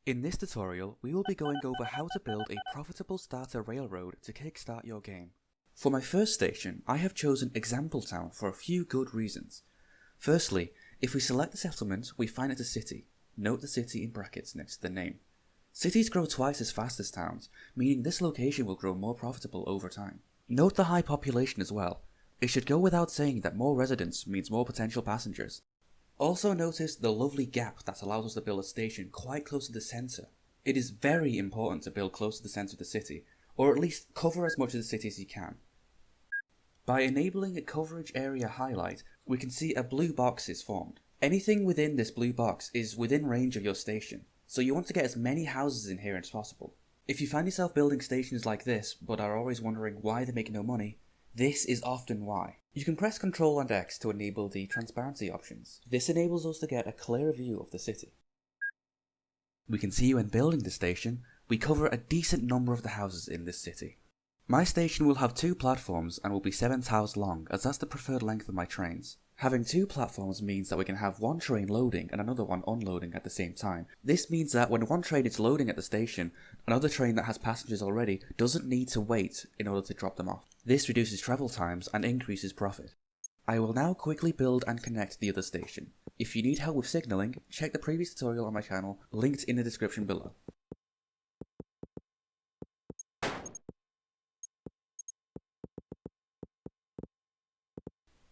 In this tutorial, we will be going over how to build a profitable starter railroad to kickstart your game. For my first station, I have chosen Example Town for a few good reasons. Firstly, if we select the settlement, we find it a city. Note the city in brackets next to the name. Cities grow twice as fast as towns, meaning this location will grow more profitable over time. Note the high population as well. It should go without saying that more residents means more potential passengers. Also notice the lovely gap that allows us to build a station quite close to the centre. It is very important to build close to the centre of the city, or at least cover as much of the city as you can. By enabling a coverage area highlight, we can see a blue box is formed. Anything within this blue box is within range of your station, so you want to get as many houses in here as possible. If you find yourself building stations like this, but are always wondering why they make no money, this is often why. You can press Ctrl and X to enable the transparency options. This enables us to get a clear view of the city. We can see when building the station, we cover a decent number of the houses in this city. My station will have 2 platforms and will be 7 towers long, as that's the preferred length of my trains. Having 2 platforms means that we can have one train loading and another one unloading at the same time. This means that when one train is loading at the station, another train that has passengers already doesn't need to wait in order to drop them off. This reduces travel times and increases profit. I will now quickly build and connect the other station. If you need help with signalling, check the previous tutorial on my channel, linked in the description below.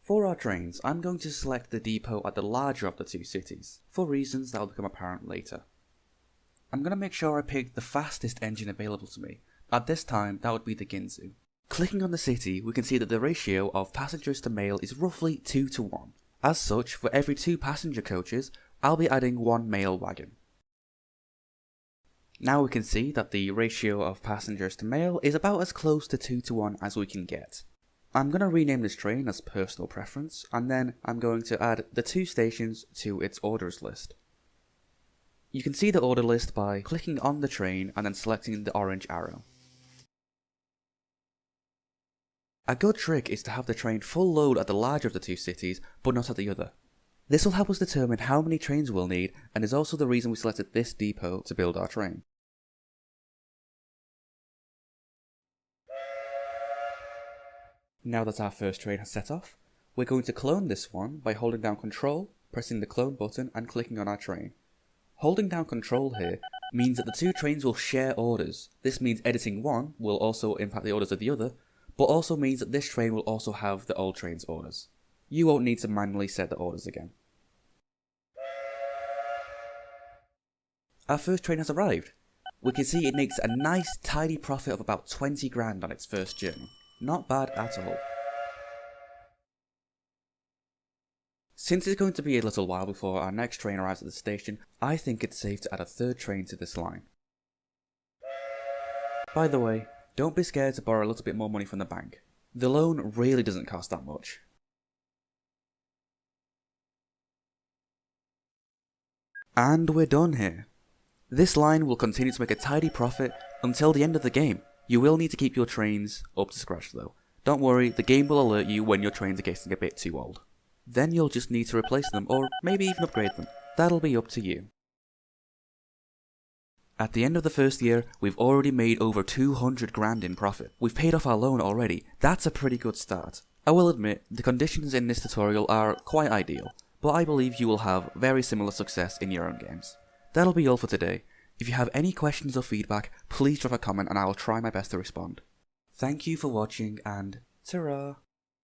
For our trains, I'm going to select the depot at the larger of the 2 cities, for reasons that will become apparent later. I'm going to make sure I pick the fastest engine available to me. At this time, that would be the Ginzu. Clicking on the city, we can see that the ratio of passengers to mail is roughly 2 to 1. As such, for every 2 passenger coaches, I'll be adding 1 mail wagon. Now we can see that the ratio of passengers to mail is about as close to 2 to 1 as we can get. I'm going to rename this train as personal preference, and then I'm going to add the 2 stations to its orders list. You can see the order list by clicking on the train and then selecting the orange arrow. A good trick is to have the train full load at the larger of the 2 cities, but not at the other. This will help us determine how many trains we'll need, and is also the reason we selected this depot to build our train. Now that our first train has set off, we're going to clone this one by holding down Ctrl, pressing the clone button and clicking on our train. Holding down Ctrl here means that the 2 trains will share orders. This means editing one will also impact the orders of the other, but also means that this train will also have the old train's orders. You won't need to manually set the orders again. Our first train has arrived. We can see it makes a nice tidy profit of about 20 grand on its first journey. Not bad at all. Since it's going to be a little while before our next train arrives at the station, I think it's safe to add a 3rd train to this line. By the way, don't be scared to borrow a little bit more money from the bank. The loan really doesn't cost that much. And we're done here. This line will continue to make a tidy profit until the end of the game. You will need to keep your trains up to scratch though. Don't worry, the game will alert you when your trains are getting a bit too old. Then you'll just need to replace them, or maybe even upgrade them. That'll be up to you. At the end of the first year, we've already made over 200 grand in profit. We've paid off our loan already. That's a pretty good start. I will admit, the conditions in this tutorial are quite ideal, but I believe you will have very similar success in your own games. That'll be all for today. If you have any questions or feedback, please drop a comment and I will try my best to respond. Thank you for watching and ta-ra!